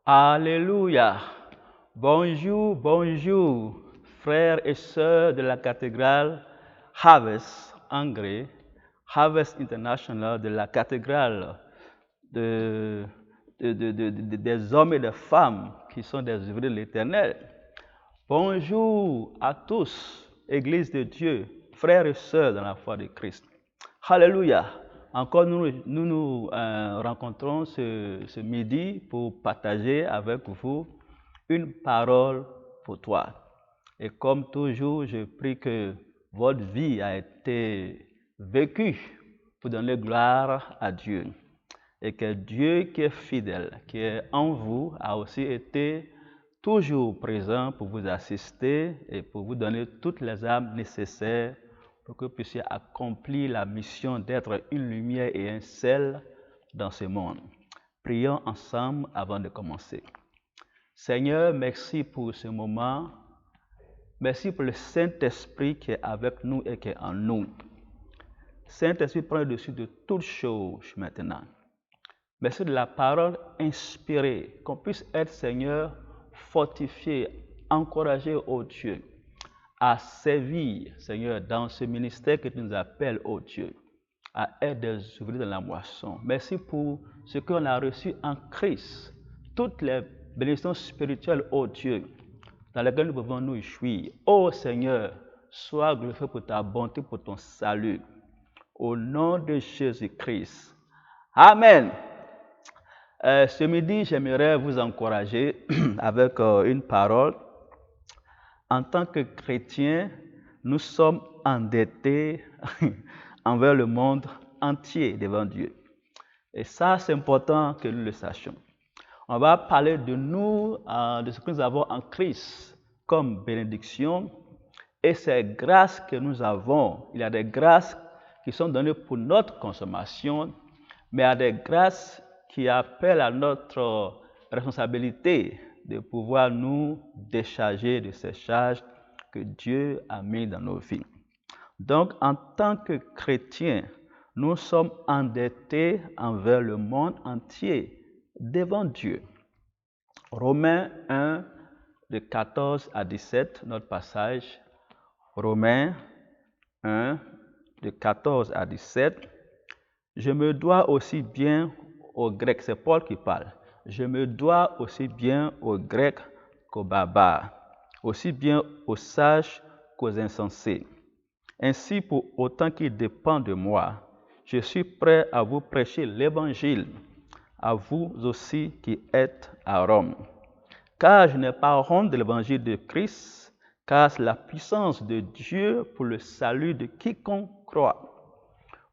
Alléluia. Bonjour, bonjour, frères et sœurs de la cathédrale Harvest Anglais, Harvest International, de la cathédrale de- des hommes et des femmes qui sont des ouvriers de l'Éternel. Bonjour à tous, Église de Dieu, frères et sœurs dans la foi de Christ. Alléluia. Encore nous rencontrons ce midi pour partager avec vous une parole pour toi. Et comme toujours, je prie que votre vie a été vécue pour donner gloire à Dieu. Et que Dieu qui est fidèle, qui est en vous, a aussi été toujours présent pour vous assister et pour vous donner toutes les armes nécessaires pour que vous puissiez accomplir la mission d'être une lumière et un sel dans ce monde. Prions ensemble avant de commencer. Seigneur, merci pour ce moment. Merci pour le Saint-Esprit qui est avec nous et qui est en nous. Saint-Esprit, prend le dessus de toutes choses maintenant. Merci de la parole inspirée, qu'on puisse être, Seigneur, fortifié, encouragé, ô Dieu, à servir, Seigneur, dans ce ministère que tu nous appelles, ô Dieu, à être des ouvriers dans la moisson. Merci pour ce qu'on a reçu en Christ, toutes les bénédictions spirituelles, ô Dieu, dans lesquelles nous pouvons nous jouir. Ô Seigneur, sois glorifié pour ta bonté, pour ton salut. Au nom de Jésus-Christ. Amen. Ce midi, j'aimerais vous encourager avec une parole. En tant que chrétiens, nous sommes endettés envers le monde entier devant Dieu. Et ça, c'est important que nous le sachions. On va parler de nous, de ce que nous avons en Christ comme bénédiction et ces grâces que nous avons. Il y a des grâces qui sont données pour notre consommation, mais il y a des grâces qui appellent à notre responsabilité de pouvoir nous décharger de ces charges que Dieu a mises dans nos vies. Donc, en tant que chrétiens, nous sommes endettés envers le monde entier devant Dieu. Romains 1, de 14 à 17, notre passage. Romains 1, de 14 à 17. Je me dois aussi bien aux Grecs, c'est Paul qui parle. Je me dois aussi bien aux Grecs qu'aux barbares, aussi bien aux sages qu'aux insensés. Ainsi, pour autant qu'il dépend de moi, je suis prêt à vous prêcher l'Évangile, à vous aussi qui êtes à Rome. Car je n'ai pas honte de l'Évangile de Christ, car c'est la puissance de Dieu pour le salut de quiconque croit,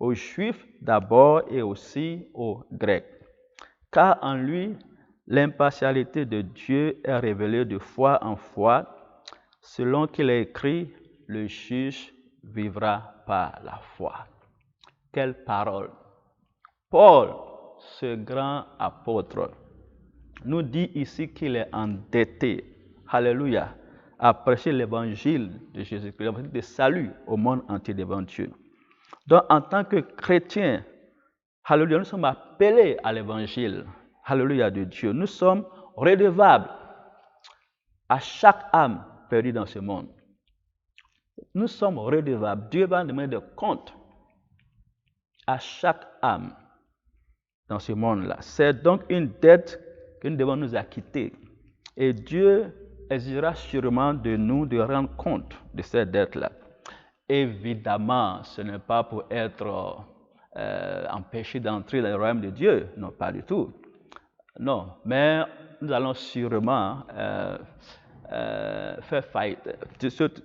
aux Juifs d'abord et aussi aux Grecs. Car en lui, l'impartialité de Dieu est révélée de foi en foi, selon qu'il est écrit, le juge vivra par la foi. Quelle parole! Paul, ce grand apôtre, nous dit ici qu'il est endetté, alléluia, à prêcher l'évangile de Jésus-Christ, l'évangile de salut au monde entier devant Dieu. Donc, en tant que chrétiens, alléluia, nous sommes appelés à l'évangile, alléluia, de Dieu. Nous sommes redevables à chaque âme perdue dans ce monde. Nous sommes redevables. Dieu va nous demander des comptes à chaque âme dans ce monde-là. C'est donc une dette que nous devons nous acquitter. Et Dieu exigera sûrement de nous de rendre compte de cette dette-là. Évidemment, ce n'est pas pour être empêché d'entrer dans le royaume de Dieu. Non, pas du tout. Non, mais nous allons sûrement faire faillite.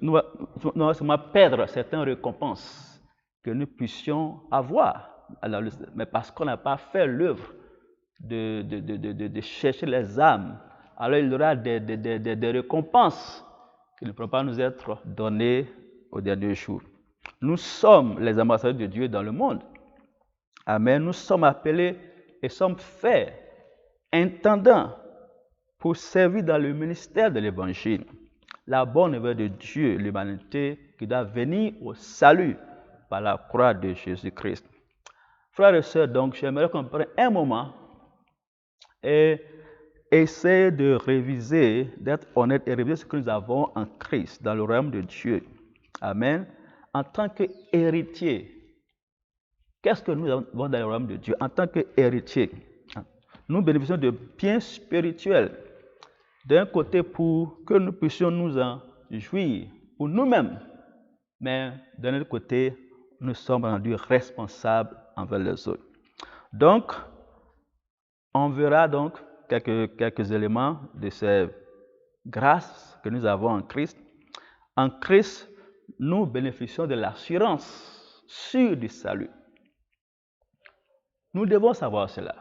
Nous allons sûrement perdre certaines récompenses que nous puissions avoir. Alors, mais parce qu'on n'a pas fait l'œuvre de chercher les âmes, alors il y aura des récompenses qui ne pourront pas nous être données au dernier jour. Nous sommes les ambassadeurs de Dieu dans le monde. Amen. Nous sommes appelés et sommes faits intendants pour servir dans le ministère de l'Évangile. La bonne nouvelle de Dieu, l'humanité qui doit venir au salut par la croix de Jésus-Christ. Frères et sœurs, donc, j'aimerais qu'on prenne un moment et essayer de réviser, d'être honnête et réviser ce que nous avons en Christ dans le royaume de Dieu. Amen. En tant qu'héritier, qu'est-ce que nous avons dans le royaume de Dieu? En tant qu'héritier, nous bénéficions de biens spirituels. D'un côté, pour que nous puissions nous en jouir pour nous-mêmes, mais d'un autre côté, nous sommes rendus responsables envers les autres. Donc, on verra donc quelques éléments de ces grâces que nous avons en Christ. En Christ, nous bénéficions de l'assurance sûre du salut. Nous devons savoir cela.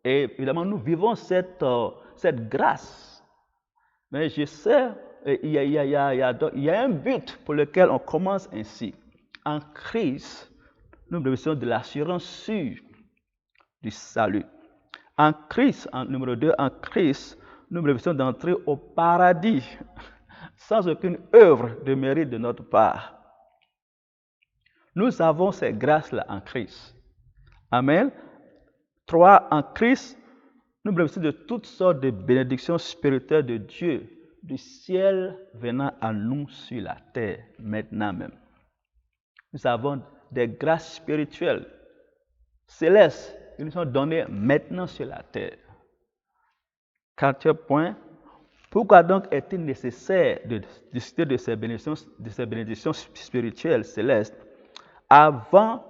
Et évidemment, nous vivons cette grâce. Mais je sais, il y a un but pour lequel on commence ainsi. En Christ, nous bénéficions de l'assurance sûre du salut. En Christ, en numéro 2, en Christ, nous bénéficions d'entrer au paradis sans aucune œuvre de mérite de notre part. Nous avons ces grâces-là en Christ. Amen. 3. En Christ, nous bénéficions de toutes sortes de bénédictions spirituelles de Dieu, du ciel venant à nous sur la terre, maintenant même. Nous avons des grâces spirituelles célestes qui nous sont données maintenant sur la terre. 4e point. Pourquoi donc est-il nécessaire de discuter de ces bénédictions spirituelles célestes avant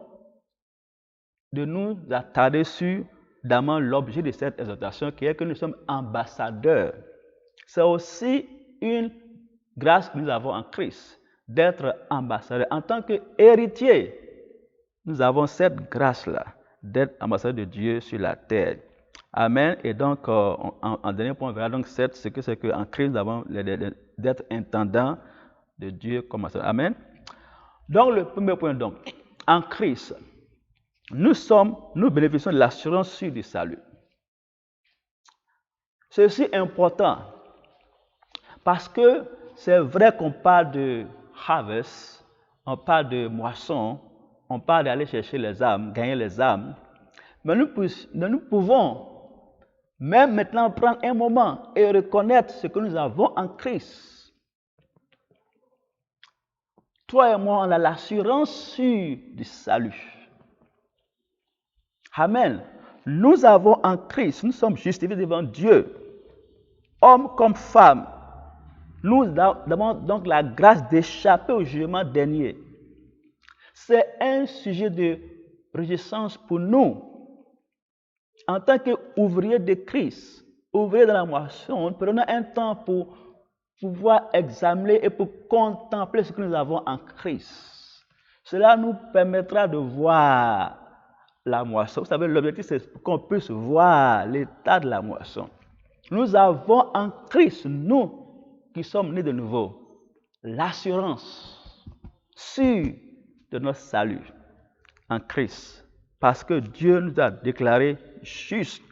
de nous attarder sur d'abord l'objet de cette exhortation qui est que nous sommes ambassadeurs. C'est aussi une grâce que nous avons en Christ, d'être ambassadeurs. En tant qu'héritiers, nous avons cette grâce-là, d'être ambassadeurs de Dieu sur la terre. Amen. Et donc, en dernier point, on verra donc ce que c'est qu'en Christ, nous avons d'être intendants de Dieu comme ambassadeurs. Amen. Donc, le premier point, donc, en Christ, nous bénéficions de l'assurance sûre du salut. Ceci est important parce que c'est vrai qu'on parle de harvest, on parle de moisson, on parle d'aller chercher les âmes, gagner les âmes, mais nous pouvons même maintenant prendre un moment et reconnaître ce que nous avons en Christ. Toi et moi, on a l'assurance sûre du salut. Amen. Nous avons en Christ, nous sommes justifiés devant Dieu, hommes comme femmes. Nous avons donc la grâce d'échapper au jugement dernier. C'est un sujet de réjouissance pour nous. En tant qu'ouvriers de Christ, ouvriers de la moisson, prenons un temps pour pouvoir examiner et pour contempler ce que nous avons en Christ. Cela nous permettra de voir la moisson. Vous savez, l'objectif, c'est qu'on puisse voir l'état de la moisson. Nous avons en Christ, nous qui sommes nés de nouveau, l'assurance sûre de notre salut en Christ. Parce que Dieu nous a déclarés justes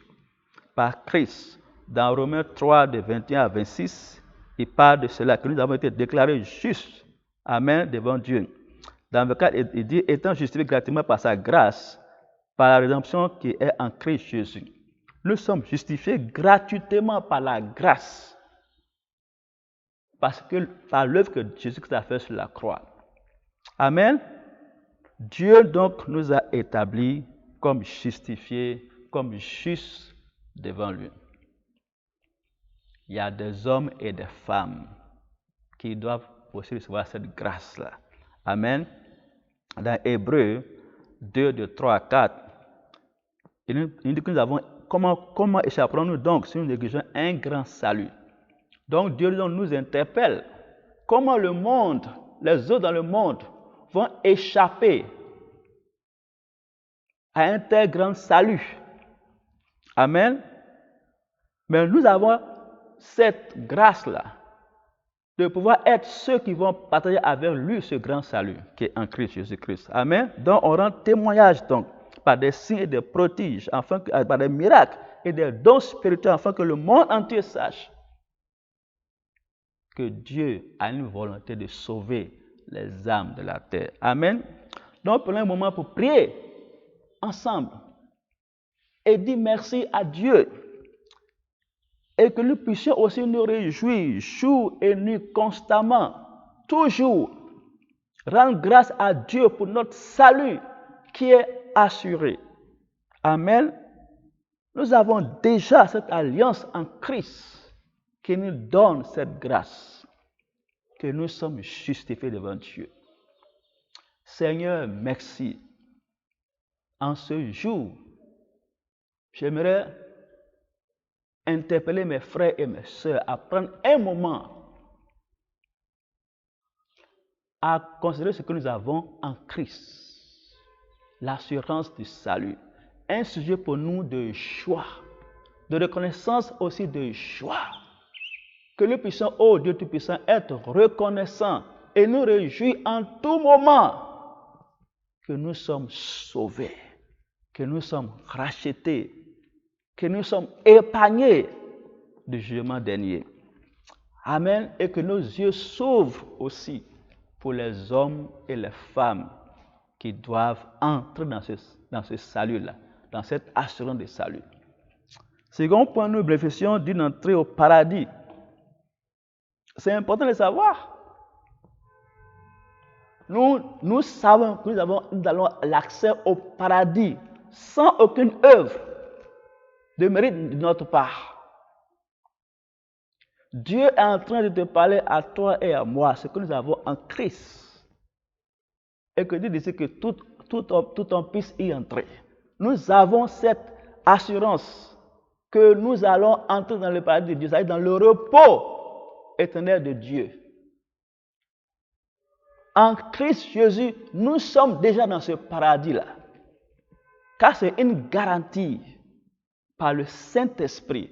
par Christ. Dans Romains 3, de 21 à 26, il parle de cela, que nous avons été déclarés justes. Amen, devant Dieu. Dans le 4, il dit, étant justifiés gratuitement par sa grâce, par la rédemption qui est en Christ Jésus. Nous sommes justifiés gratuitement par la grâce. Parce que par l'œuvre que Jésus a fait sur la croix. Amen. Dieu donc nous a établis comme justifiés, comme justes devant lui. Il y a des hommes et des femmes qui doivent aussi recevoir cette grâce-là. Amen. Dans Hébreux 2, de 3 à 4, il dit que nous avons, comment échapperons-nous donc si nous négligeons un grand salut? Donc Dieu nous interpelle. Comment le monde, les autres dans le monde, vont échapper à un tel grand salut? Amen. Mais nous avons cette grâce-là de pouvoir être ceux qui vont partager avec lui ce grand salut qui est en Christ Jésus-Christ. Amen. Donc on rend témoignage donc par des signes et des prodiges, par des miracles et des dons spirituels, afin que le monde entier sache que Dieu a une volonté de sauver les âmes de la terre. Amen. Donc prenons un moment pour prier ensemble et dire merci à Dieu et que nous puissions aussi nous réjouir jour et nuit constamment, toujours, rendre grâce à Dieu pour notre salut qui est assuré. Amen. Nous avons déjà cette alliance en Christ qui nous donne cette grâce, que nous sommes justifiés devant Dieu. Seigneur, merci. En ce jour, j'aimerais interpeller mes frères et mes sœurs à prendre un moment à considérer ce que nous avons en Christ, l'assurance du salut. Un sujet pour nous de joie, de reconnaissance aussi de joie. Que nous puissions, ô Dieu Tout-Puissant, être reconnaissants et nous réjouir en tout moment que nous sommes sauvés, que nous sommes rachetés, que nous sommes épargnés du jugement dernier. Amen. Et que nos yeux s'ouvrent aussi pour les hommes et les femmes qui doivent entrer dans ce salut-là, dans cette assurance de salut. Second point, nous bénéficions d'une entrée au paradis. C'est important de savoir. Nous savons que nous avons l'accès au paradis sans aucune œuvre de mérite de notre part. Dieu est en train de te parler à toi et à moi, ce que nous avons en Christ. Et que Dieu dit que tout homme puisse y entrer. Nous avons cette assurance que nous allons entrer dans le paradis de Dieu, c'est-à-dire dans le repos éternel de Dieu. En Christ Jésus, nous sommes déjà dans ce paradis-là. Car c'est une garantie par le Saint-Esprit.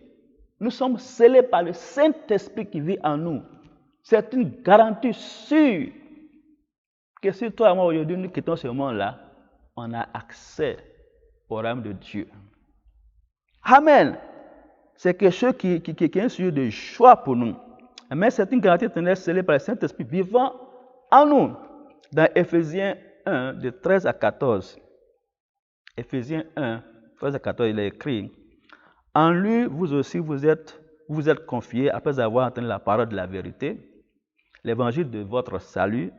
Nous sommes scellés par le Saint-Esprit qui vit en nous. C'est une garantie sûre que si toi et moi aujourd'hui nous quittons ce monde-là, on a accès au royaume de Dieu. Amen. C'est quelque chose qui est un sujet de joie pour nous. Mais c'est une garantie éternelle scellée par le Saint-Esprit vivant en nous. Dans Éphésiens 1, de 13 à 14. Éphésiens 1, 13 à 14, il est écrit: en lui, vous aussi, vous êtes confiés, après avoir entendu la parole de la vérité, l'évangile de votre salut,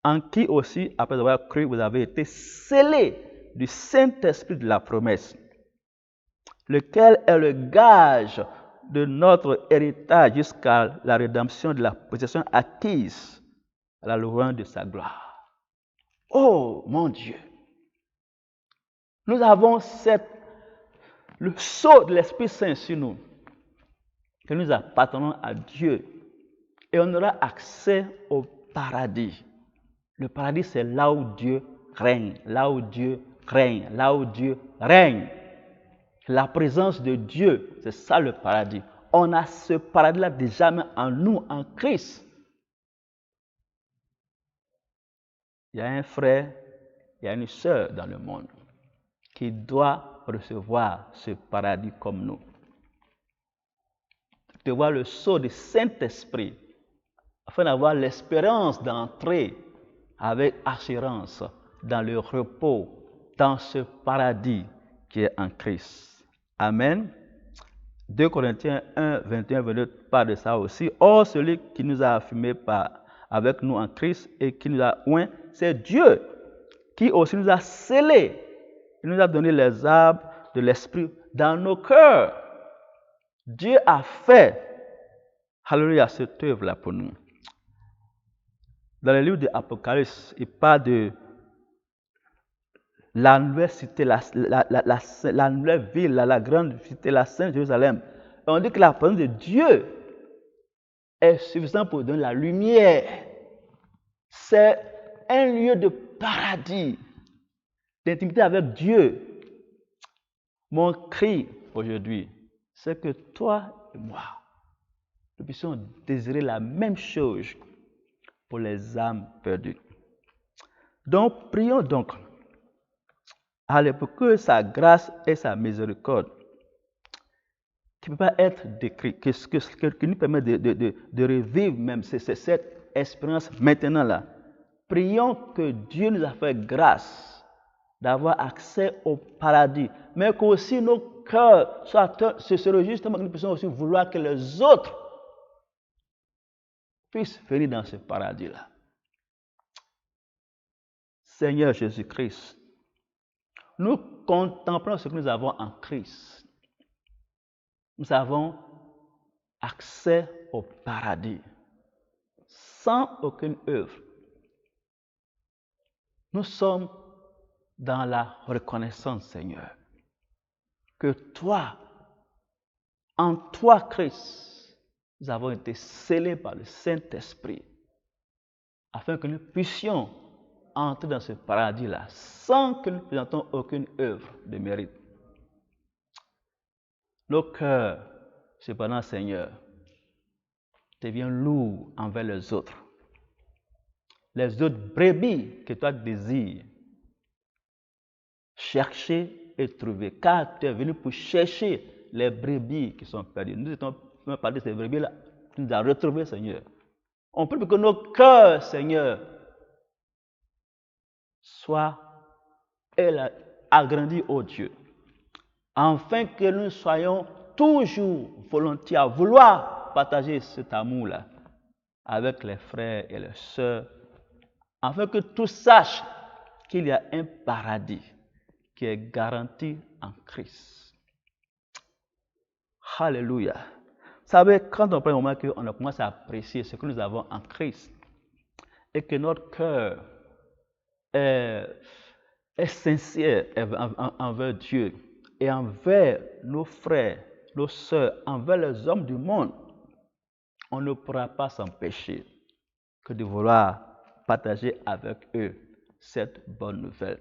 en qui aussi, après avoir cru, vous avez été scellés du Saint-Esprit de la promesse, lequel est le gage de notre héritage jusqu'à la rédemption de la possession acquise à la louange de sa gloire. Oh mon Dieu! Nous avons le sceau de l'Esprit Saint sur nous, que nous appartenons à Dieu, et on aura accès au paradis. Le paradis, c'est là où Dieu règne, là où Dieu règne, là où Dieu règne. La présence de Dieu, c'est ça le paradis. On a ce paradis-là déjà en nous, en Christ. Il y a un frère, il y a une sœur dans le monde qui doit recevoir ce paradis comme nous. De voir le sceau du Saint-Esprit, afin d'avoir l'espérance d'entrer avec assurance dans le repos, dans ce paradis qui est en Christ. Amen. 2 Corinthiens 1, 21, 22 parle de ça aussi. Or, celui qui nous a affirmés avec nous en Christ et qui nous a oints, c'est Dieu, qui aussi nous a scellés. Il nous a donné les arbres de l'Esprit dans nos cœurs. Dieu a fait, alléluia, cette œuvre-là pour nous. Dans le livre de l'Apocalypse, il parle de la nouvelle cité, la nouvelle ville, la grande cité, la Sainte Jérusalem. Et on dit que la présence de Dieu est suffisante pour donner la lumière. C'est un lieu de paradis, d'intimité avec Dieu. Mon cri aujourd'hui, c'est que toi et moi, nous puissions désirer la même chose pour les âmes perdues. Donc, prions donc, allez, pour que sa grâce et sa miséricorde, qui ne peut pas être décrite, qui nous permet de revivre même cette expérience maintenant là, prions que Dieu nous a fait grâce d'avoir accès au paradis, mais qu'aussi nos cœurs se réjouissent tellement que nous puissions aussi vouloir que les autres puissent venir dans ce paradis-là. Seigneur Jésus-Christ, nous contemplons ce que nous avons en Christ. Nous avons accès au paradis sans aucune œuvre. Nous sommes dans la reconnaissance, Seigneur, que toi, en toi, Christ, nous avons été scellés par le Saint-Esprit afin que nous puissions entrer dans ce paradis-là sans que nous présentons aucune œuvre de mérite. Nos cœurs, cependant, Seigneur, deviennent lourds envers les autres brebis que toi désires chercher et trouver, car tu es venu pour chercher les brebis qui sont perdues. Nous étions parlé de ces brebis-là, tu nous as retrouvés, Seigneur. On prie pour que nos cœurs, Seigneur, soient agrandis, ô Dieu, afin que nous soyons toujours volontiers à vouloir partager cet amour-là avec les frères et les sœurs, afin que tous sachent qu'il y a un paradis qui est garanti en Christ. Alléluia. Vous savez, quand on prend le moment qu'on commence à apprécier ce que nous avons en Christ et que notre cœur est sincère envers Dieu et envers nos frères, nos sœurs, envers les hommes du monde, on ne pourra pas s'empêcher que de vouloir partager avec eux cette bonne nouvelle.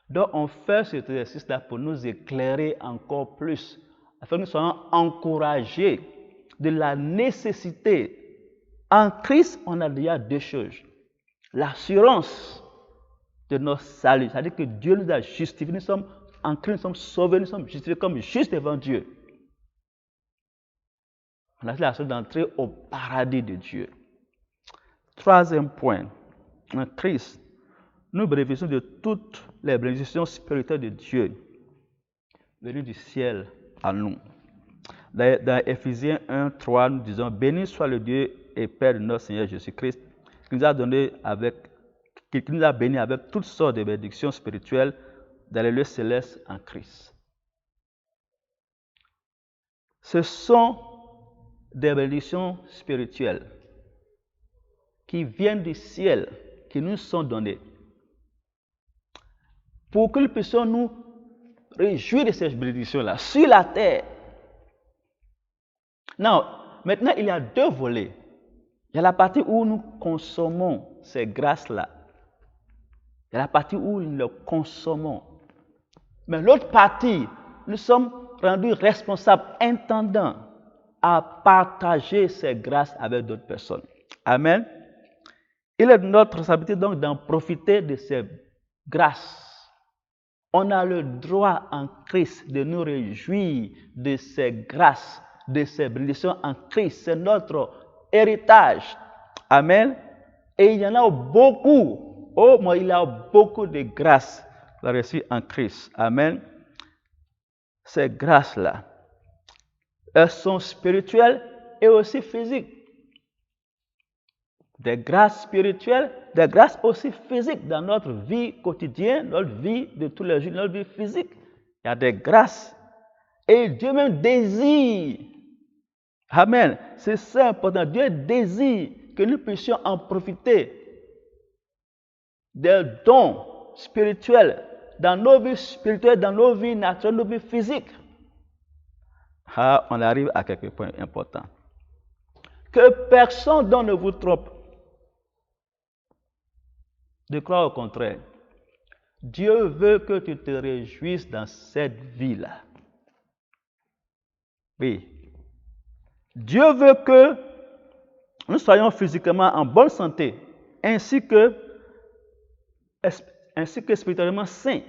Donc, on fait cet exercice-là pour nous éclairer encore plus, afin que nous soyons encouragés de la nécessité. En Christ, on a déjà deux choses. L'assurance de notre salut, c'est-à-dire que Dieu nous a justifiés, nous sommes en Christ, nous sommes sauvés, nous sommes justifiés comme justes devant Dieu. On a l'assurance d'entrer au paradis de Dieu. Troisième point, en Christ, nous bénéficions de toutes les bénédictions spirituelles de Dieu venues du ciel à nous. Dans Éphésiens 1, 3, nous disons: béni soit le Dieu et Père de notre Seigneur Jésus-Christ, qui nous a bénis avec toutes sortes de bénédictions spirituelles dans les lieux célestes en Christ. Ce sont des bénédictions spirituelles qui viennent du ciel, qui nous sont données, pour que nous puissions nous réjouir de ces bénédictions-là sur la terre. Maintenant, il y a deux volets. Il y a la partie où nous consommons ces grâces-là. Il y a la partie où nous les consommons. Mais l'autre partie, nous sommes rendus responsables, intendants, à partager ces grâces avec d'autres personnes. Amen. Il est de notre responsabilité donc d'en profiter de ces grâces. On a le droit en Christ de nous réjouir de ces grâces, de ces bénédictions en Christ. C'est notre héritage. Amen. Et il y en a beaucoup. Il y a beaucoup de grâces reçues en Christ. Amen. Ces grâces-là, elles sont spirituelles et aussi physiques. Des grâces spirituelles, des grâces aussi physiques dans notre vie quotidienne, notre vie de tous les jours, notre vie physique. Il y a des grâces. Et Dieu même désire. Amen. C'est ça important. Dieu désire que nous puissions en profiter des dons spirituels dans nos vies spirituelles, dans nos vies naturelles, nos vies physiques. On arrive à quelques points importants. Que personne donc ne vous trompe de croire au contraire. Dieu veut que tu te réjouisses dans cette vie-là. Oui. Dieu veut que nous soyons physiquement en bonne santé, ainsi que spirituellement sains.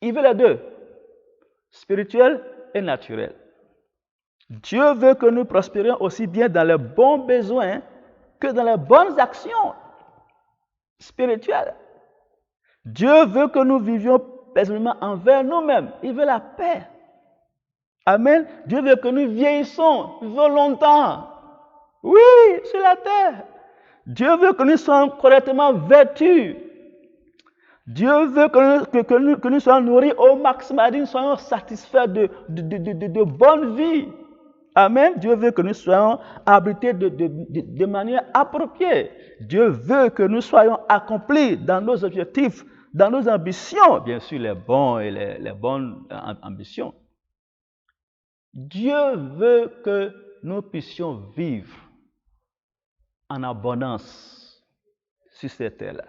Il veut les deux, spirituel et naturel. Dieu veut que nous prospérions aussi bien dans les bons besoins que dans les bonnes actions spirituelles. Dieu veut que nous vivions paisiblement envers nous-mêmes. Il veut la paix. Amen. Dieu veut que nous vieillissons, vivons longtemps. Oui, sur la terre. Dieu veut que nous soyons correctement vêtus. Dieu veut que nous soyons nourris au maximum, que nous soyons satisfaits de bonne vie. Amen. Dieu veut que nous soyons habités de manière appropriée. Dieu veut que nous soyons accomplis dans nos objectifs, dans nos ambitions, bien sûr les bons et les bonnes ambitions. Dieu veut que nous puissions vivre en abondance sur cette terre-là.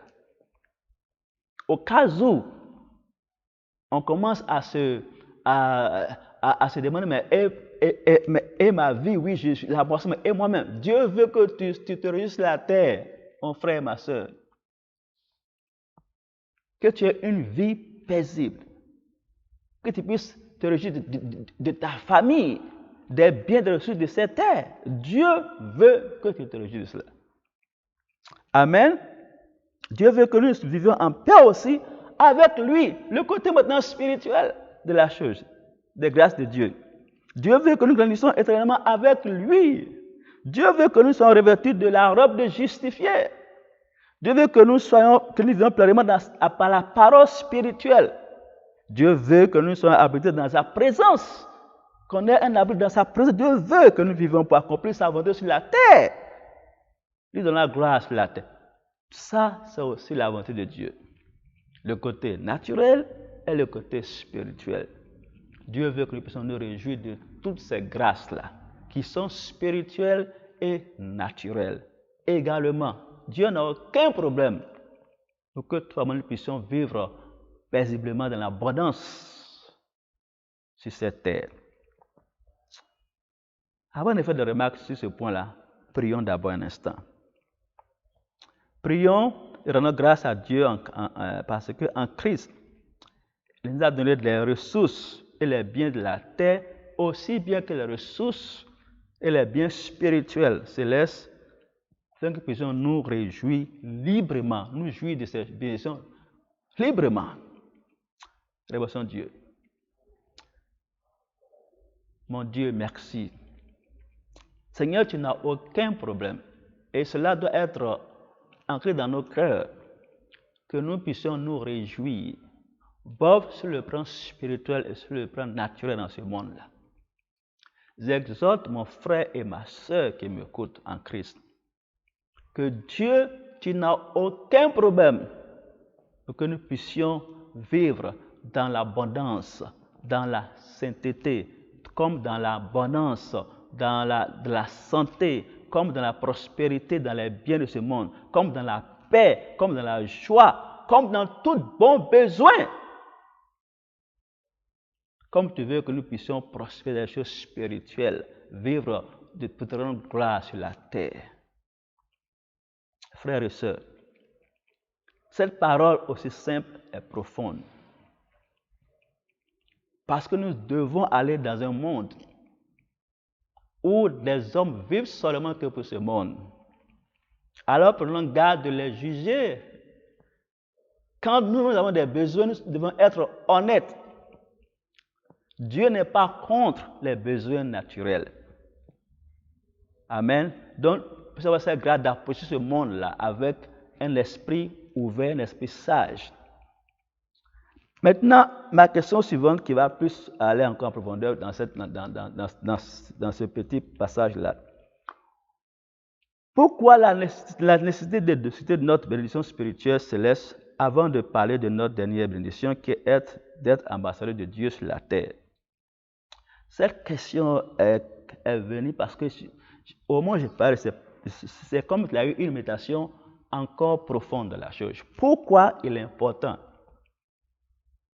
Au cas où on commence à se demander, mais ma vie, oui, je suis la personne, et moi-même, Dieu veut que tu te réjouisses la terre, mon frère, ma soeur. Que tu aies une vie paisible. Que tu puisses te réjouir de ta famille, des biens, des ressources de cette terre. Dieu veut que tu te réjouisses de cela. Amen. Dieu veut que nous vivions en paix aussi avec lui. Le côté maintenant spirituel de la chose, des grâces de Dieu. Dieu veut que nous grandissions éternellement avec lui. Dieu veut que nous soyons revêtus de la robe de justifiés. Dieu veut que nous vivions pleinement par la parole spirituelle. Dieu veut que nous soyons habités dans sa présence. Qu'on ait un abri dans sa présence. Dieu veut que nous vivions pour accomplir sa volonté sur la terre. Lui donne la grâce sur la terre. Ça, c'est aussi la volonté de Dieu. Le côté naturel et le côté spirituel. Dieu veut que nous puissions nous réjouir de toutes ces grâces-là, qui sont spirituelles et naturelles. Également, Dieu n'a aucun problème pour que toi et moi nous puissions vivre paisiblement dans l'abondance sur cette terre. Avant de faire des remarques sur ce point-là, prions d'abord un instant. Prions et rendons grâce à Dieu parce qu'en Christ, il nous a donné les ressources et les biens de la terre, aussi bien que les ressources et les biens spirituels célestes, afin que nous puissions nous réjouir librement, nous jouir de ces bénédictions librement. Révélation Dieu. Mon Dieu, merci. Seigneur, tu n'as aucun problème. Et cela doit être ancré dans nos cœurs, que nous puissions nous réjouir, bof sur le plan spirituel et sur le plan naturel dans ce monde-là. J'exhorte mon frère et ma soeur qui m'écoutent en Christ, que Dieu, tu n'as aucun problème pour que nous puissions vivre dans l'abondance, dans la sainteté, comme dans l'abondance, dans la santé, comme dans la prospérité, dans les biens de ce monde, comme dans la paix, comme dans la joie, comme dans tout bon besoin. Comme tu veux que nous puissions prospérer dans les choses spirituelles, vivre de toute gloire sur la terre. Frères et sœurs, cette parole aussi simple et profonde. Parce que nous devons aller dans un monde où les hommes vivent seulement que pour ce monde. Alors prenons garde de les juger. Quand nous avons des besoins, nous devons être honnêtes. Dieu n'est pas contre les besoins naturels. Amen. Donc, nous avons cette grâce d'approcher ce monde-là avec un esprit ouvert, un esprit sage. Maintenant, ma question suivante qui va plus aller encore en profondeur dans ce petit passage-là. Pourquoi la nécessité de citer notre bénédiction spirituelle céleste avant de parler de notre dernière bénédiction qui est d'être ambassadeur de Dieu sur la terre? Cette question est venue parce que au moment où je parle, c'est comme il y a eu une méditation encore profonde de la chose. Pourquoi il est important?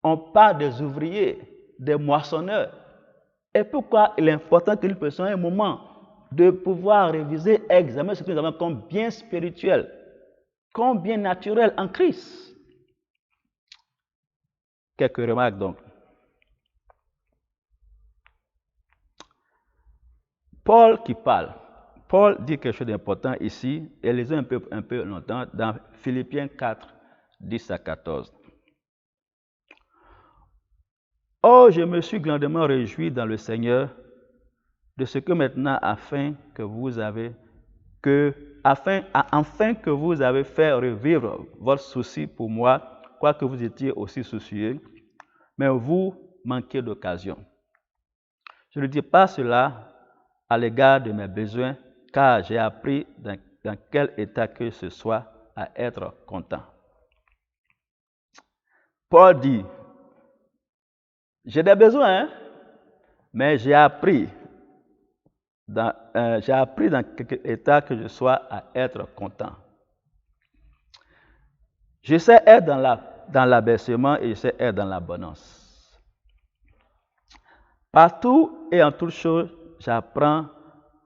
On parle des ouvriers, des moissonneurs. Et pourquoi il est important que nous prenions un moment de pouvoir réviser, examiner ce que nous avons comme bien spirituel, comme bien naturel en Christ? Quelques remarques donc. Paul qui parle. Paul dit quelque chose d'important ici, et lisons un peu longtemps dans Philippiens 4, 10 à 14. Oh, je me suis grandement réjoui dans le Seigneur de ce que maintenant, afin que vous avez fait revivre votre souci pour moi, quoique vous étiez aussi soucieux, mais vous manquez d'occasion. Je ne dis pas cela à l'égard de mes besoins, car j'ai appris dans quel état que ce soit à être content. Paul dit, j'ai des besoins, mais j'ai appris dans quel état que je sois à être content. Je sais être dans l'abaissement et je sais être dans l'abondance. Partout et en toutes choses, j'apprends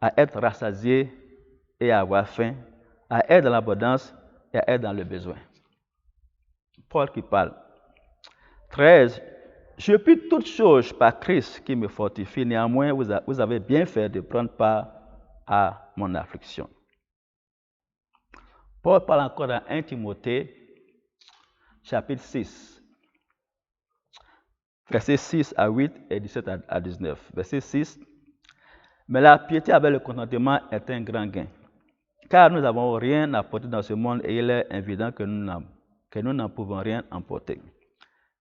à être rassasié et à avoir faim, à être dans l'abondance et à être dans le besoin. Paul qui parle. 13. Je puis toutes choses par Christ qui me fortifie. Néanmoins, vous avez bien fait de prendre part à mon affliction. Paul parle encore dans 1 Timothée, chapitre 6, versets 6 à 8 et 17 à 19. Verset 6. Mais la piété avec le contentement est un grand gain, car nous n'avons rien à porter dans ce monde et il est évident que nous n'en pouvons rien emporter.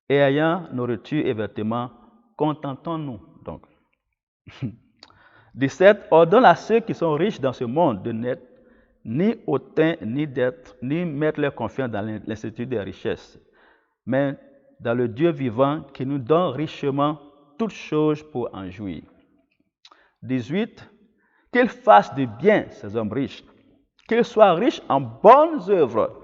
Et ayant nourriture et vêtements, contentons-nous donc. 17. Ordonne à ceux qui sont riches dans ce monde de n'être ni hautains ni mettre leur confiance dans l'incertitude des richesses, mais dans le Dieu vivant qui nous donne richement toutes choses pour en jouir. 18. Qu'ils fassent du bien, ces hommes riches, qu'ils soient riches en bonnes œuvres,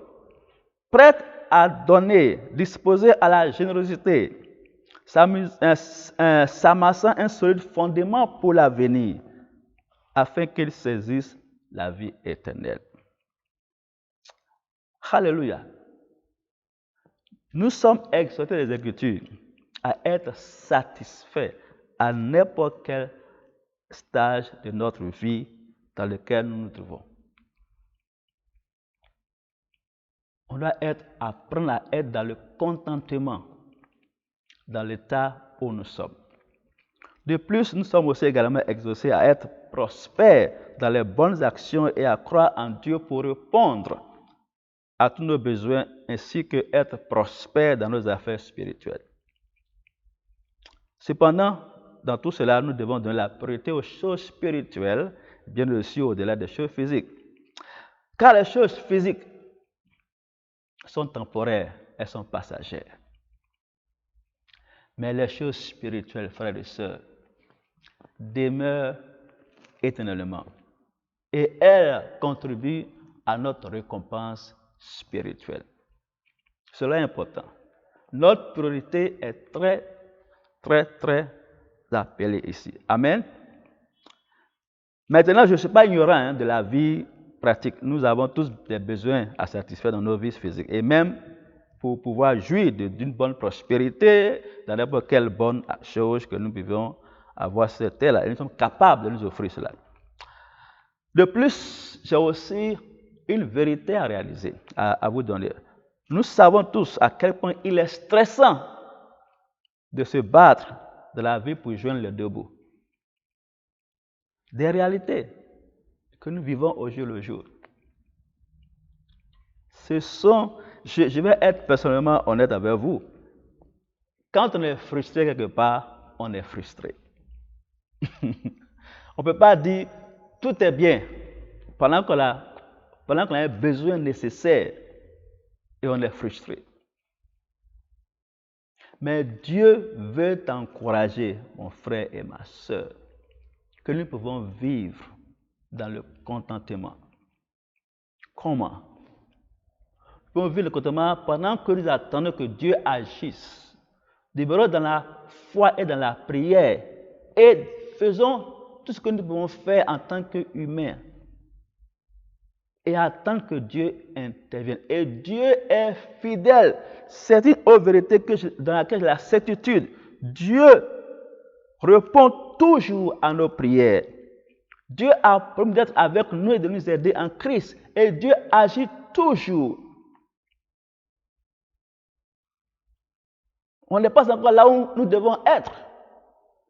prêts à donner, disposés à la générosité, s'amassant un solide fondement pour l'avenir, afin qu'ils saisissent la vie éternelle. Alléluia. Nous sommes exhortés des Écritures à être satisfaits à n'importe quel stage de notre vie dans lequel nous nous trouvons. On doit apprendre à être dans le contentement, dans l'état où nous sommes. De plus, nous sommes aussi également exhortés à être prospères dans les bonnes actions et à croire en Dieu pour répondre à tous nos besoins, ainsi que être prospères dans nos affaires spirituelles. Cependant, dans tout cela, nous devons donner la priorité aux choses spirituelles, bien aussi au-delà des choses physiques. Car les choses physiques sont temporaires, elles sont passagères. Mais les choses spirituelles, frères et sœurs, demeurent éternellement. Et elles contribuent à notre récompense spirituelle. Cela est important. Notre priorité est très, très, très appelée ici. Amen. Maintenant, je ne suis pas ignorant de la vie pratique. Nous avons tous des besoins à satisfaire dans nos vies physiques. Et même pour pouvoir jouir d'une bonne prospérité, dans n'importe quelle bonne chose que nous pouvons avoir sur terre, nous sommes capables de nous offrir cela. De plus, j'ai aussi une vérité à réaliser, à vous donner. Nous savons tous à quel point il est stressant de se battre dans la vie pour joindre les deux bouts. Des réalités que nous vivons au jour le jour. Je vais être personnellement honnête avec vous. Quand on est frustré quelque part, on est frustré. On ne peut pas dire tout est bien pendant qu'on a un besoin nécessaire et on est frustré. Mais Dieu veut t'encourager, mon frère et ma soeur, que nous pouvons vivre dans le contentement. Comment? Nous pouvons vivre le contentement pendant que nous attendons que Dieu agisse. Demeurons dans la foi et dans la prière et faisons tout ce que nous pouvons faire en tant qu'humains et attendre que Dieu intervienne. Et Dieu est fidèle. C'est une autre vérité dans laquelle j'ai la certitude. Dieu répond toujours à nos prières. Dieu a promis d'être avec nous et de nous aider en Christ. Et Dieu agit toujours. On n'est pas encore là où nous devons être.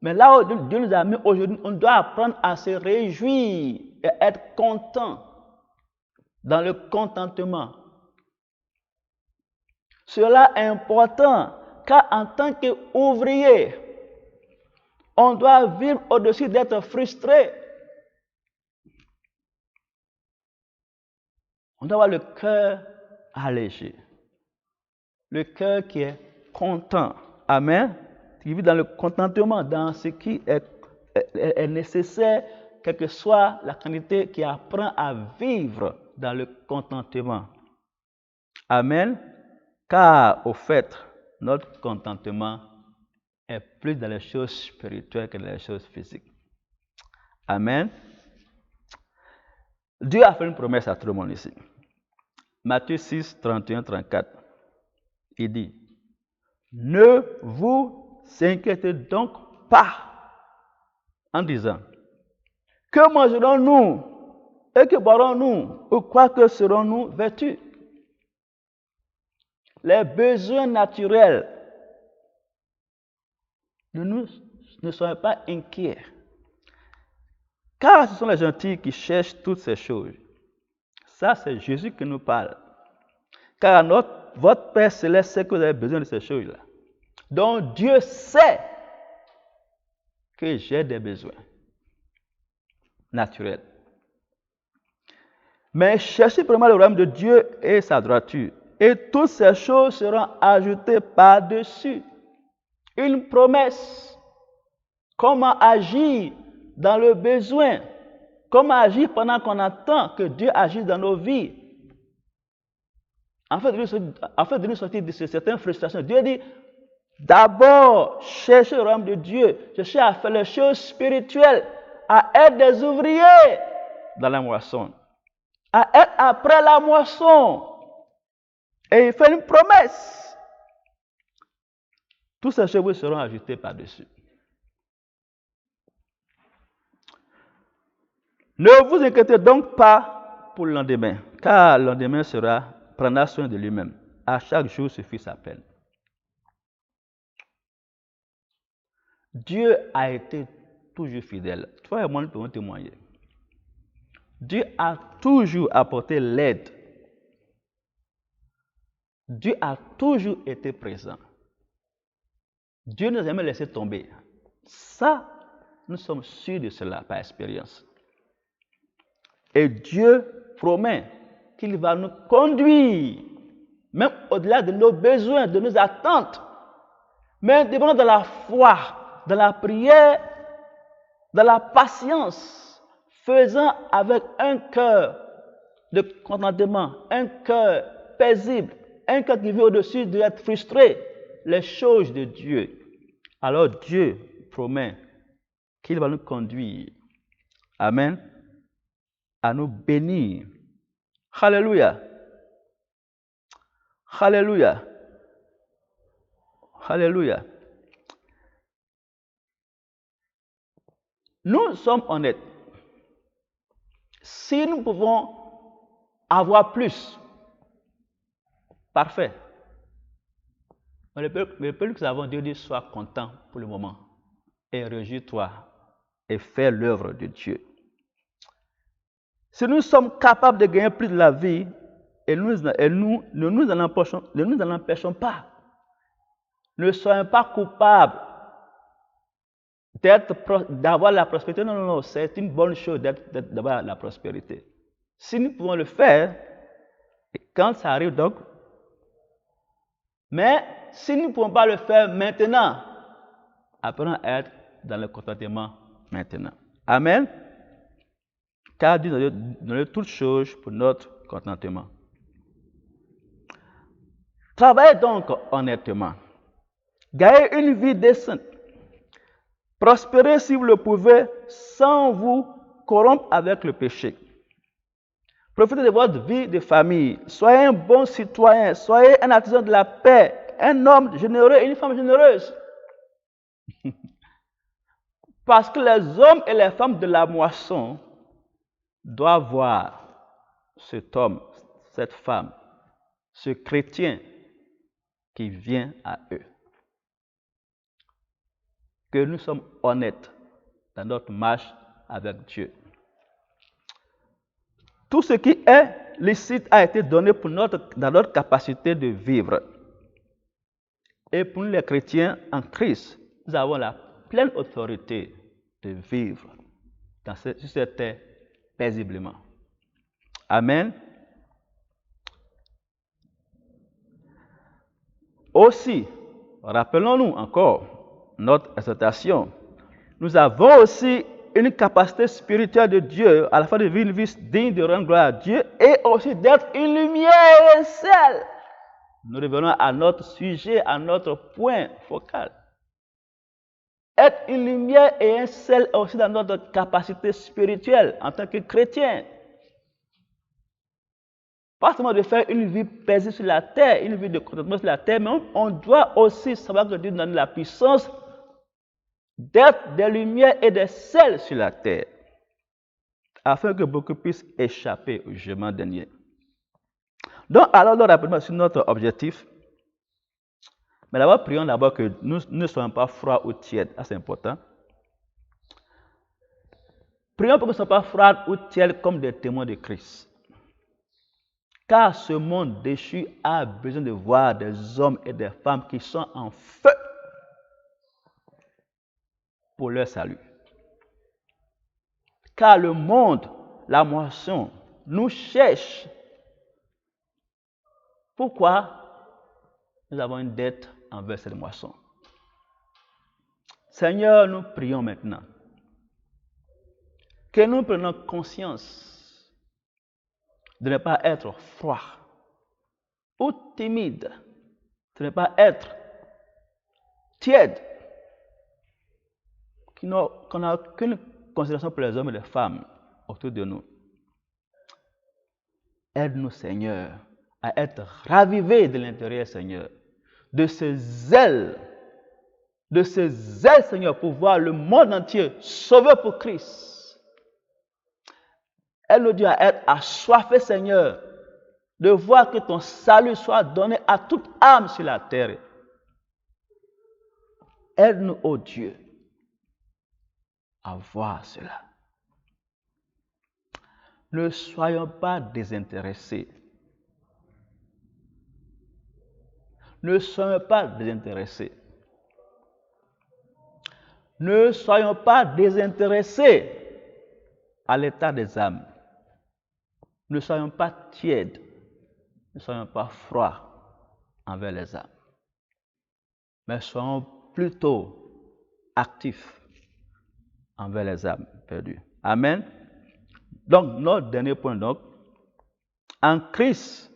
Mais là où Dieu nous a mis aujourd'hui, on doit apprendre à se réjouir et être content dans le contentement. Cela est important, car en tant qu'ouvrier, on doit vivre au-dessus d'être frustré. On doit avoir le cœur allégé, le cœur qui est content. Amen. Qui vit dans le contentement, dans ce qui est nécessaire, quelle que soit la qualité, qui apprend à vivre dans le contentement. Amen. Car au fait, notre contentement est plus dans les choses spirituelles que dans les choses physiques. Amen. Dieu a fait une promesse à tout le monde ici. Matthieu 6, 31, 34. Il dit, ne vous inquiétez donc pas en disant, que mangerons-nous et que boirons-nous ou quoi que serons-nous vêtus? Les besoins naturels. Ne soyez pas inquiets. Car ce sont les gentils qui cherchent toutes ces choses. Ça, c'est Jésus qui nous parle. Car votre Père Céleste sait que vous avez besoin de ces choses-là. Donc Dieu sait que j'ai des besoins naturels. Mais cherchez premièrement le royaume de Dieu et sa droiture. Et toutes ces choses seront ajoutées par-dessus. Une promesse. Comment agir dans le besoin. Comment agir pendant qu'on attend que Dieu agisse dans nos vies. En fait, de nous sortir de certaines frustrations, Dieu dit, d'abord, cherchez le royaume de Dieu. Cherchez à faire les choses spirituelles, à être des ouvriers dans la moisson. À être après la moisson. Et il fait une promesse. Tous ces choses seront ajoutées par-dessus. Ne vous inquiétez donc pas pour le lendemain, car le lendemain prendra soin de lui-même. À chaque jour suffit sa peine. Dieu a été toujours fidèle. Toi et moi, nous pouvons témoigner. Dieu a toujours apporté l'aide. Dieu a toujours été présent. Dieu ne nous a jamais laissé tomber. Ça, nous sommes sûrs de cela par expérience. Et Dieu promet qu'il va nous conduire, même au-delà de nos besoins, de nos attentes, mais dépendant de la foi, de la prière, de la patience, faisant avec un cœur de contentement, un cœur paisible, un cœur qui vit au-dessus d'être frustré, les choses de Dieu. Alors Dieu promet qu'il va nous conduire. Amen. À nous bénir. Alléluia. Alléluia. Alléluia. Nous sommes honnêtes. Si nous pouvons avoir plus, parfait. Mais le peu que nous avons, Dieu dit, sois content pour le moment et réjouis-toi et fais l'œuvre de Dieu. Si nous sommes capables de gagner plus de la vie, et nous ne nous en empêchons pas. Ne soyons pas coupables d'avoir la prospérité. Non, c'est une bonne chose d'avoir la prospérité. Si nous pouvons le faire, et quand ça arrive donc, mais si nous ne pouvons pas le faire maintenant, apprenons à être dans le contentement maintenant. Amen. Car Dieu nous donne toutes choses pour notre contentement. Travaillez donc honnêtement. Gagnez une vie décente. Prospérez si vous le pouvez sans vous corrompre avec le péché. Profitez de votre vie de famille. Soyez un bon citoyen. Soyez un artisan de la paix. Un homme généreux et une femme généreuse. Parce que les hommes et les femmes de la moisson doivent voir cet homme, cette femme, ce chrétien qui vient à eux. que nous sommes honnêtes dans notre marche avec Dieu. Tout ce qui est licite a été donné dans notre capacité de vivre. Et pour nous les chrétiens en Christ, nous avons la pleine autorité de vivre sur cette terre paisiblement. Amen. Aussi, rappelons-nous encore notre exhortation. Nous avons aussi une capacité spirituelle de Dieu à la fois de vivre une vie digne de rendre gloire à Dieu et aussi d'être une lumière et un sel. Nous revenons à notre sujet, à notre point focal. Être une lumière et un sel aussi dans notre capacité spirituelle en tant que chrétien. Pas seulement de faire une vie paisible sur la terre, une vie de contentement sur la terre, mais on doit aussi savoir que Dieu nous donne la puissance d'être des lumières et des sels sur la terre, afin que beaucoup puissent échapper au jugement dernier. Donc, allons rapidement sur notre objectif. Mais d'abord, prions d'abord que nous ne soyons pas froids ou tièdes. Ça, c'est important. Prions pour que nous ne soyons pas froids ou tièdes comme des témoins de Christ. Car ce monde déchu a besoin de voir des hommes et des femmes qui sont en feu pour leur salut. Car le monde, la moisson, nous cherche. Pourquoi nous avons une dette envers cette moisson? Seigneur, nous prions maintenant que nous prenions conscience de ne pas être froid ou timide, de ne pas être tiède, qu'on n'a aucune considération pour les hommes et les femmes autour de nous. Aide-nous, Seigneur, à être ravivés de l'intérieur, Seigneur, de ce zèle, Seigneur, pour voir le monde entier sauvé pour Christ. Aide-nous, Dieu, à être assoiffés, Seigneur, de voir que ton salut soit donné à toute âme sur la terre. Aide-nous, ô Dieu, à voir cela. Ne soyons pas désintéressés. Ne soyons pas désintéressés. Ne soyons pas désintéressés à l'état des âmes. Ne soyons pas tièdes. Ne soyons pas froids envers les âmes. Mais soyons plutôt actifs envers les âmes perdues. Amen. Donc, notre dernier point, donc, en Christ,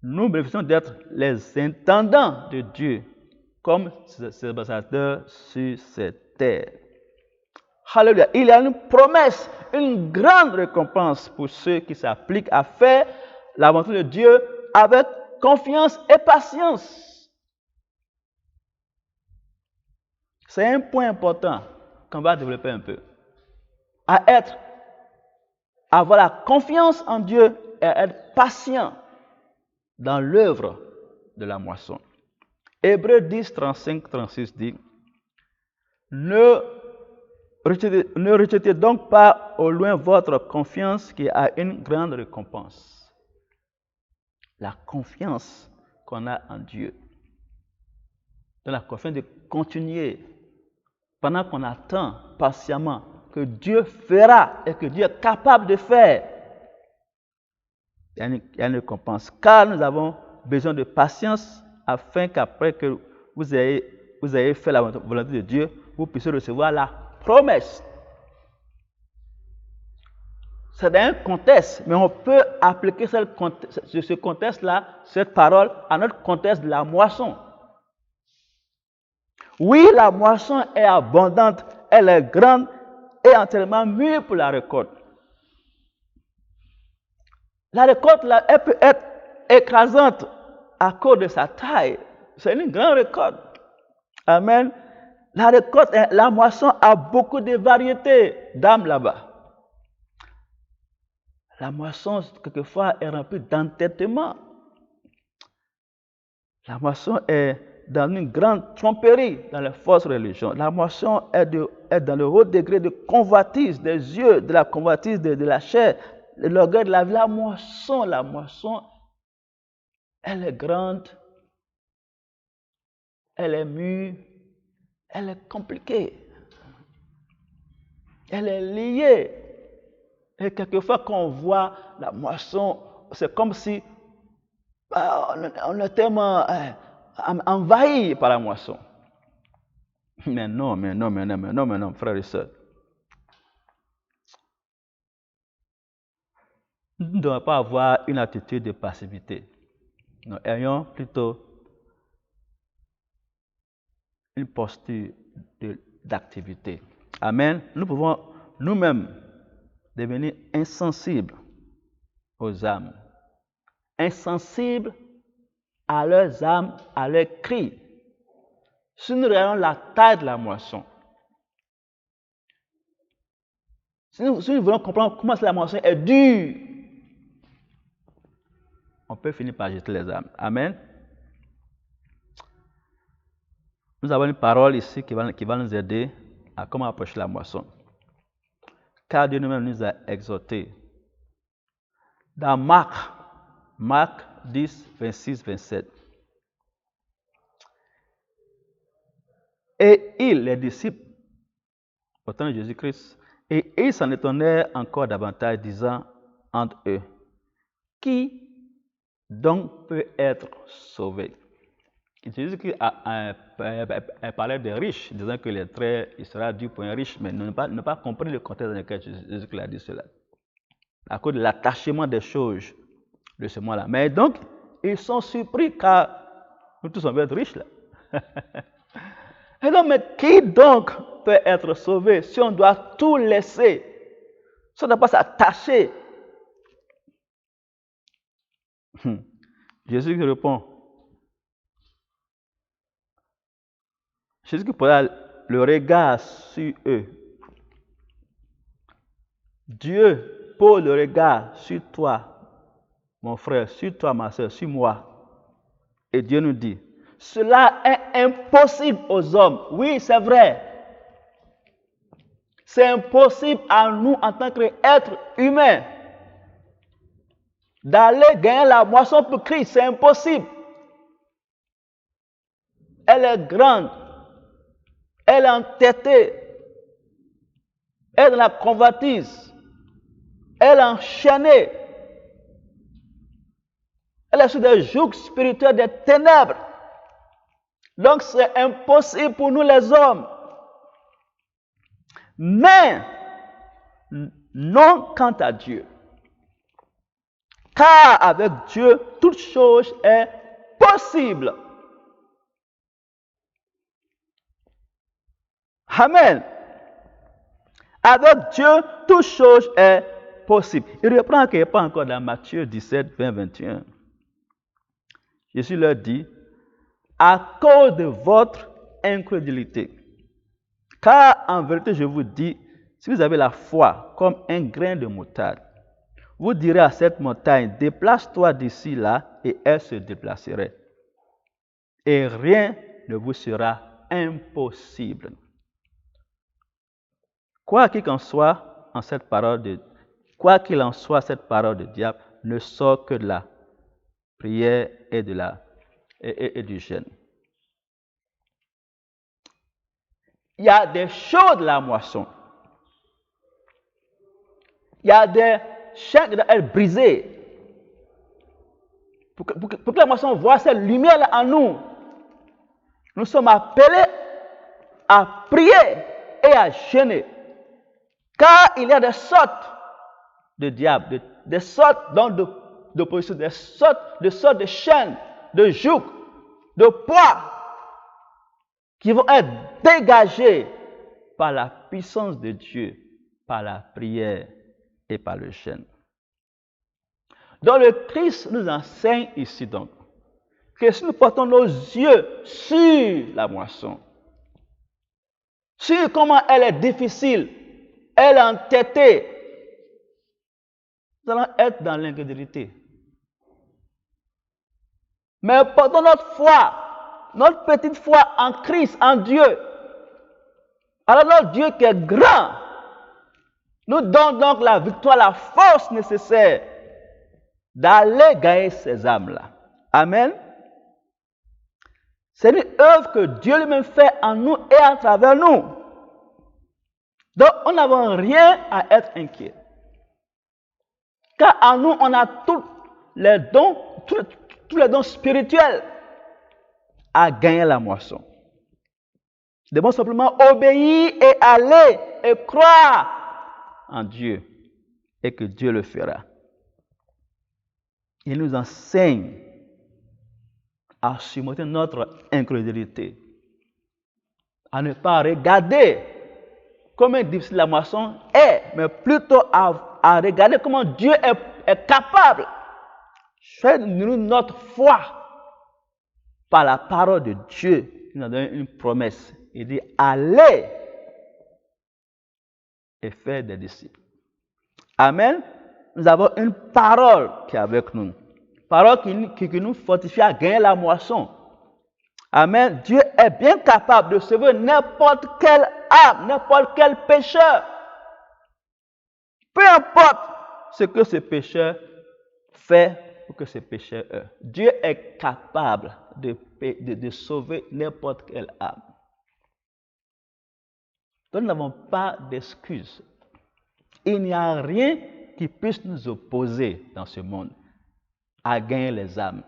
nous bénéficions d'être les intendants de Dieu, comme ses ambassadeurs sur cette terre. Alléluia. Il y a une promesse, une grande récompense pour ceux qui s'appliquent à faire la volonté de Dieu avec confiance et patience. C'est un point important qu'on va développer un peu. Avoir la confiance en Dieu et être patient dans l'œuvre de la moisson. Hébreux 10, 35, 36 dit: Ne rejetez donc pas au loin votre confiance qui a une grande récompense. La confiance qu'on a en Dieu. Dans la confiance de continuer pendant qu'on attend patiemment que Dieu fera et que Dieu est capable de faire. Il y a une récompense. Car nous avons besoin de patience afin qu'après que vous ayez fait la volonté de Dieu, vous puissiez recevoir la promesse. C'est dans un contexte, mais on peut appliquer ce contexte-là, cette parole, à notre contexte de la moisson. Oui, la moisson est abondante, elle est grande et entièrement mûre pour la récolte. La récolte, là, elle peut être écrasante à cause de sa taille. C'est une grande récolte. Amen. La récolte, la moisson a beaucoup de variétés d'âmes là-bas. La moisson, quelquefois, est remplie d'entêtement. La moisson est dans une grande tromperie dans les fausses religions. La moisson est dans le haut degré de convoitise des yeux, de la convoitise de la chair, de l'orgueil de la vie. La moisson, elle est grande, elle est mûre, elle est compliquée, elle est liée. Et quelquefois, quand on voit la moisson, c'est comme si on est tellement envahi par la moisson. Mais non, frères et sœurs. Nous ne devons pas avoir une attitude de passivité. Nous ayons plutôt une posture d'activité. Amen. Nous pouvons nous-mêmes devenir insensibles aux âmes, insensibles à leurs âmes, à leurs cris. Si nous regardons la taille de la moisson, si nous voulons comprendre comment la moisson est dure, on peut finir par jeter les âmes. Amen. Nous avons une parole ici qui va nous aider à comment approcher la moisson. Car Dieu nous-mêmes nous a exhortés. Dans Marc 10, 26, 27. Et les disciples, au temps de Jésus-Christ, et ils s'en étonnèrent encore davantage, disant entre eux, qui donc peut être sauvé? Jésus-Christ a parlé des riches, disant que les traits, il sera dû pour un riche, mais ne pas compris le contexte dans lequel Jésus-Christ a dit cela. À cause de l'attachement des choses de ce mois-là. Mais donc, ils sont surpris car nous tous on veut être riches là. Et donc, mais qui donc peut être sauvé si on doit tout laisser, si on ne doit pas s'attacher? Jésus répond. Jésus posa le regard sur eux. Dieu pose le regard sur toi, mon frère, sur toi, ma soeur, sur moi. Et Dieu nous dit, cela est impossible aux hommes. Oui, c'est vrai. C'est impossible à nous en tant qu'êtres humains d'aller gagner la moisson pour Christ. C'est impossible. Elle est grande. Elle est entêtée. Elle est dans la convoitise. Elle est enchaînée. Elle est sous des jougs spirituels des ténèbres. Donc c'est impossible pour nous les hommes. Mais non quant à Dieu. Car avec Dieu, toute chose est possible. Amen. Avec Dieu, toute chose est possible. Il reprend quelque part encore dans Matthieu 17, 20, 21. Jésus leur dit, à cause de votre incrédulité. Car en vérité, je vous dis, si vous avez la foi comme un grain de moutarde, vous direz à cette montagne, déplace-toi d'ici là, et elle se déplacerait. Et rien ne vous sera impossible. Quoi qu'il en soit, cette parole de diable ne sort que de la prière et du jeûne. Il y a des choses de la moisson. Il y a des chaînes qui doivent être brisées. Pour que la moisson voie cette lumière en nous. Nous sommes appelés à prier et à jeûner. Car il y a des sortes de diables, des sortes d'opposition, des sortes de chaînes, de jougs, de poids qui vont être dégagés par la puissance de Dieu, par la prière et par le jeûne. Donc le Christ nous enseigne ici donc que si nous portons nos yeux sur la moisson, sur comment elle est difficile, elle est entêtée, nous allons être dans l'incrédulité. Mais portons notre foi notre petite foi en Christ, en Dieu, alors notre Dieu qui est grand, nous donne donc la victoire, la force nécessaire d'aller gagner ces âmes-là. Amen. C'est une œuvre que Dieu lui-même fait en nous et à travers nous. Donc, on n'a rien à être inquiet. Car en nous, on a tous les dons spirituels à gagner la moisson. Nous devons simplement obéir et aller et croire en Dieu et que Dieu le fera. Il nous enseigne à surmonter notre incrédulité, à ne pas regarder comment difficile la moisson est, mais plutôt à regarder comment Dieu est capable de faire de nous notre foi par la parole de Dieu. Il nous a donné une promesse. Il dit, allez et faire des disciples. Amen. Nous avons une parole qui est avec nous. Parole qui nous fortifie à gagner la moisson. Amen. Dieu est bien capable de sauver n'importe quelle âme, n'importe quel pécheur. Peu importe ce que ce pécheur fait ou que ce pécheur est. Dieu est capable de sauver n'importe quelle âme. Donc nous n'avons pas d'excuses. Il n'y a rien qui puisse nous opposer dans ce monde à gagner les âmes.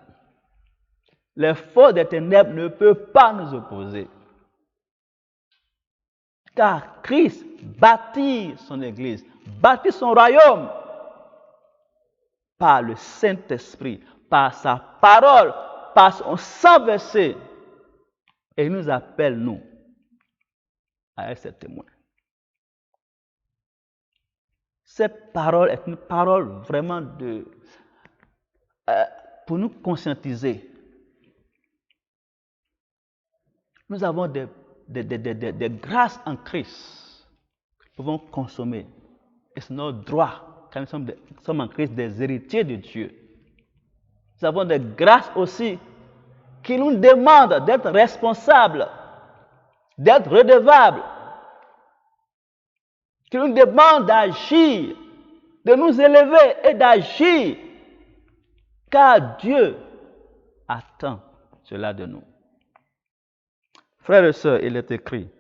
Les forces des ténèbres ne peuvent pas nous opposer. Car Christ bâtit son Église, bâtit son royaume par le Saint-Esprit, par sa parole, par son sang versé. Et il nous appelle, nous, à être ses témoins. Cette parole est une parole vraiment pour nous conscientiser. Nous avons des grâces en Christ que nous pouvons consommer. Et c'est notre droit, quand nous sommes en Christ, des héritiers de Dieu. Nous avons des grâces aussi qui nous demandent d'être responsables, d'être redevables, qui nous demandent d'agir, de nous élever et d'agir, car Dieu attend cela de nous. Frères et sœurs, il est écrit,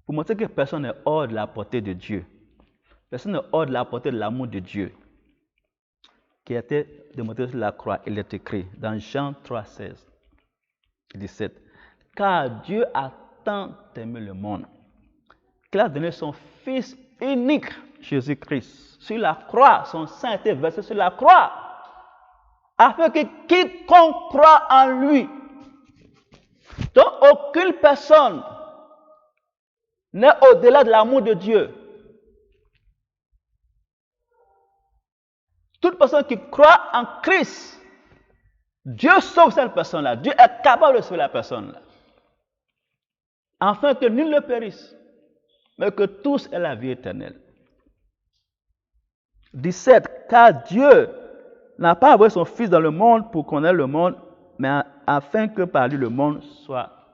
pour montrer que personne n'est hors de la portée de Dieu, personne n'est hors de la portée de l'amour de Dieu, qui a été démontré sur la croix, il est écrit dans Jean 3, 16, 17. Car Dieu a tant aimé le monde qu'il a donné son Fils unique, Jésus-Christ, sur la croix. Son sang a été versé sur la croix, afin que quiconque croit en lui, donc aucune personne n'est au-delà de l'amour de Dieu. Toute personne qui croit en Christ, Dieu sauve cette personne-là. Dieu est capable de sauver la personne-là. Afin que nul ne périsse, mais que tous aient la vie éternelle. 17. Car Dieu n'a pas envoyé son Fils dans le monde pour connaître le monde, mais afin que par lui le monde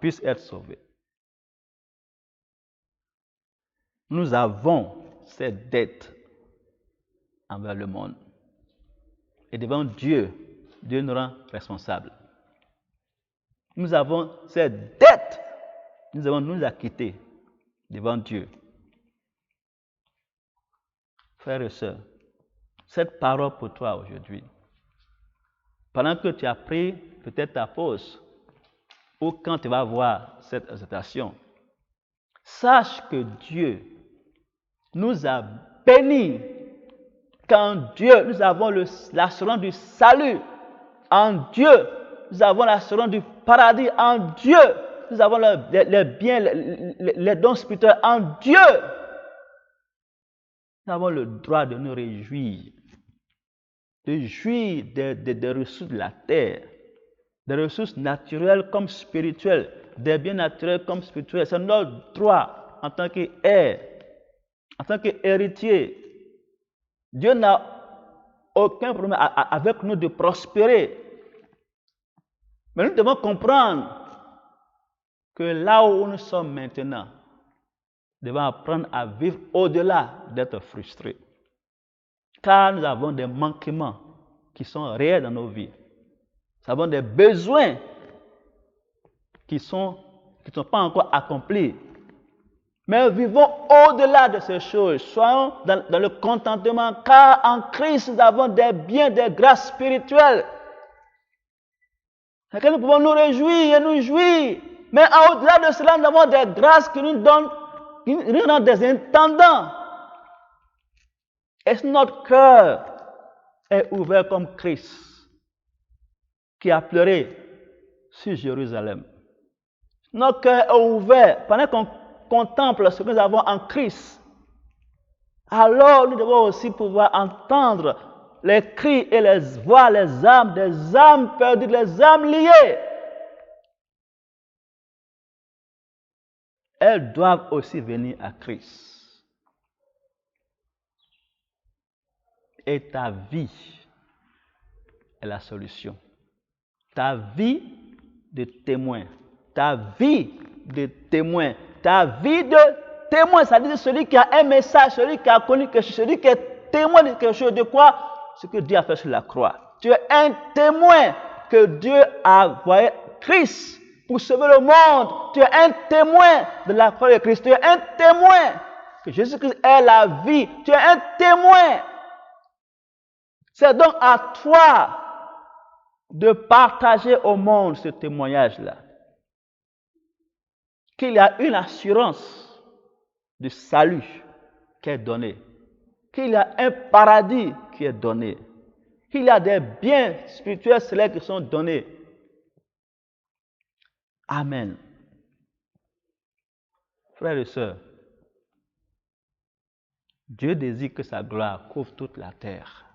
puisse être sauvé. Nous avons cette dette envers le monde. Et devant Dieu, Dieu nous rend responsables. Nous avons cette dette. Nous devons nous acquitter devant Dieu. Frères et sœurs, cette parole pour toi aujourd'hui, pendant que tu as pris peut-être ta pause, ou quand tu vas voir cette exhortation, sache que Dieu nous a bénis. Qu'en Dieu, nous avons l'assurance du salut. En Dieu, nous avons l'assurance du paradis. En Dieu, nous avons les biens, les dons spirituels. En Dieu, nous avons le droit de nous réjouir. De jouir des ressources de la terre. Des ressources naturelles comme spirituelles. Des biens naturels comme spirituels. C'est notre droit en tant qu'heir, en tant qu'héritier. Dieu n'a aucun problème avec nous de prospérer. Mais nous devons comprendre que là où nous sommes maintenant, nous devons apprendre à vivre au-delà d'être frustrés. Car nous avons des manquements qui sont réels dans nos vies. Nous avons des besoins qui ne sont pas encore accomplis. Mais vivons au-delà de ces choses. Soyons dans le contentement, car en Christ, nous avons des biens, des grâces spirituelles. Dans lesquelles nous pouvons nous réjouir et nous jouir. Mais au-delà de cela, nous avons des grâces qui nous donnent des intendants. Et notre cœur est ouvert comme Christ, qui a pleuré sur Jérusalem. Notre cœur est ouvert pendant qu'on contemple ce que nous avons en Christ. Alors nous devons aussi pouvoir entendre les cris et les voix, les âmes, des âmes perdues, les âmes liées. Elles doivent aussi venir à Christ. Et ta vie est la solution. Ta vie de témoin. Ta vie de témoin. Ta vie de témoin, c'est-à-dire celui qui a un message, celui qui a connu quelque chose, celui qui est témoin de quelque chose. De quoi? Ce que Dieu a fait sur la croix. Tu es un témoin que Dieu a envoyé Christ pour sauver le monde. Tu es un témoin de la croix de Christ. Tu es un témoin que Jésus-Christ est la vie. Tu es un témoin. C'est donc à toi de partager au monde ce témoignage-là. Qu'il y a une assurance de salut qui est donnée. Qu'il y a un paradis qui est donné. Qu'il y a des biens spirituels célestes qui sont donnés. Amen. Frères et sœurs, Dieu désire que sa gloire couvre toute la terre.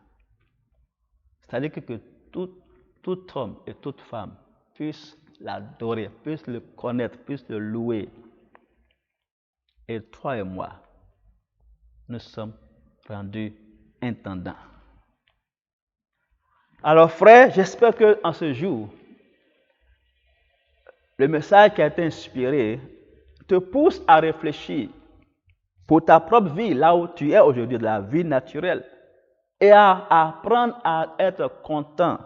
C'est-à-dire que tout homme et toute femme puissent l'adorer, puissent le connaître, puissent le louer. Et toi et moi, nous sommes rendus intendants. Alors frère, j'espère qu'en ce jour, le message qui a été inspiré te pousse à réfléchir pour ta propre vie, là où tu es aujourd'hui, de la vie naturelle, et à apprendre à être content.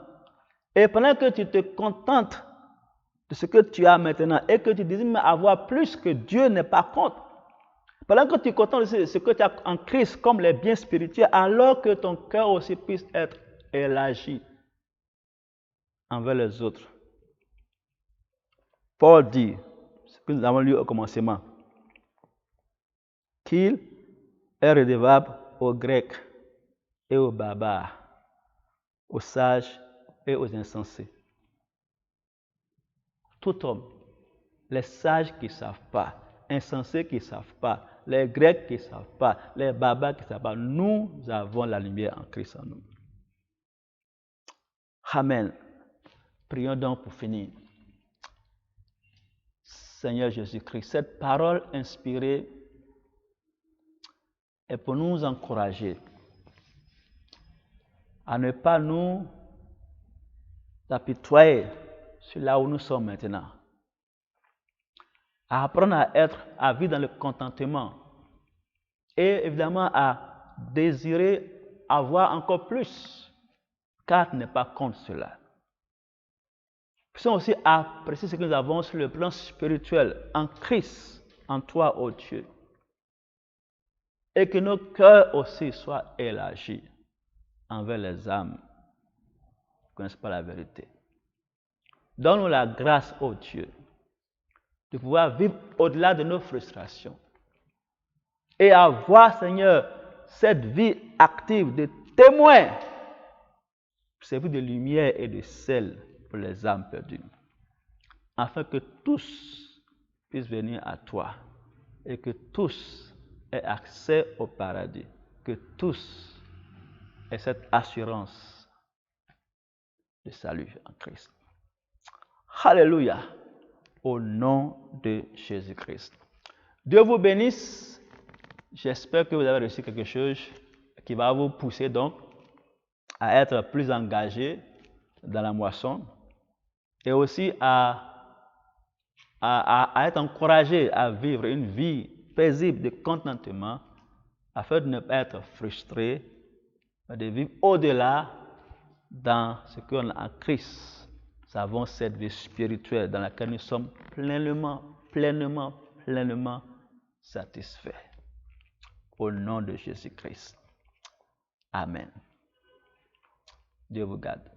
Et pendant que tu te contentes de ce que tu as maintenant et que tu désires avoir plus, que Dieu n'est pas contre, pendant que tu es content de ce que tu as en Christ comme les biens spirituels, alors que ton cœur aussi puisse être élargi envers les autres. Paul dit, ce que nous avons lu au commencement, qu'il est redevable aux Grecs et aux barbares, aux sages et aux insensés. Tout homme, les sages qui ne savent pas, insensés qui ne savent pas, les Grecs qui ne savent pas, les barbares qui ne savent pas, nous avons la lumière en Christ en nous. Amen. Prions donc pour finir. Seigneur Jésus-Christ, cette parole inspirée est pour nous encourager à ne pas nous apitoyer sur là où nous sommes maintenant, à apprendre à vivre dans le contentement et évidemment à désirer avoir encore plus, car tu n'es pas contre cela. Puissions aussi apprécier ce que nous avons sur le plan spirituel en Christ, en toi, ô Dieu. Et que nos cœurs aussi soient élargis envers les âmes qui ne connaissent pas la vérité. Donne-nous la grâce, ô Dieu, de pouvoir vivre au-delà de nos frustrations et avoir, Seigneur, cette vie active de témoin pour servir de lumière et de sel pour les âmes perdues, afin que tous puissent venir à toi et que tous aient accès au paradis, que tous aient cette assurance de salut en Christ. Alléluia, au nom de Jésus-Christ. Dieu vous bénisse. J'espère que vous avez reçu quelque chose qui va vous pousser donc à être plus engagés dans la moisson et aussi à être encouragés à vivre une vie paisible de contentement afin de ne pas être frustrés, de vivre au-delà dans ce qu'on a en Christ. Nous avons cette vie spirituelle dans laquelle nous sommes pleinement satisfaits. Au nom de Jésus-Christ. Amen. Dieu vous garde.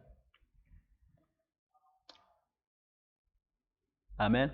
Amen.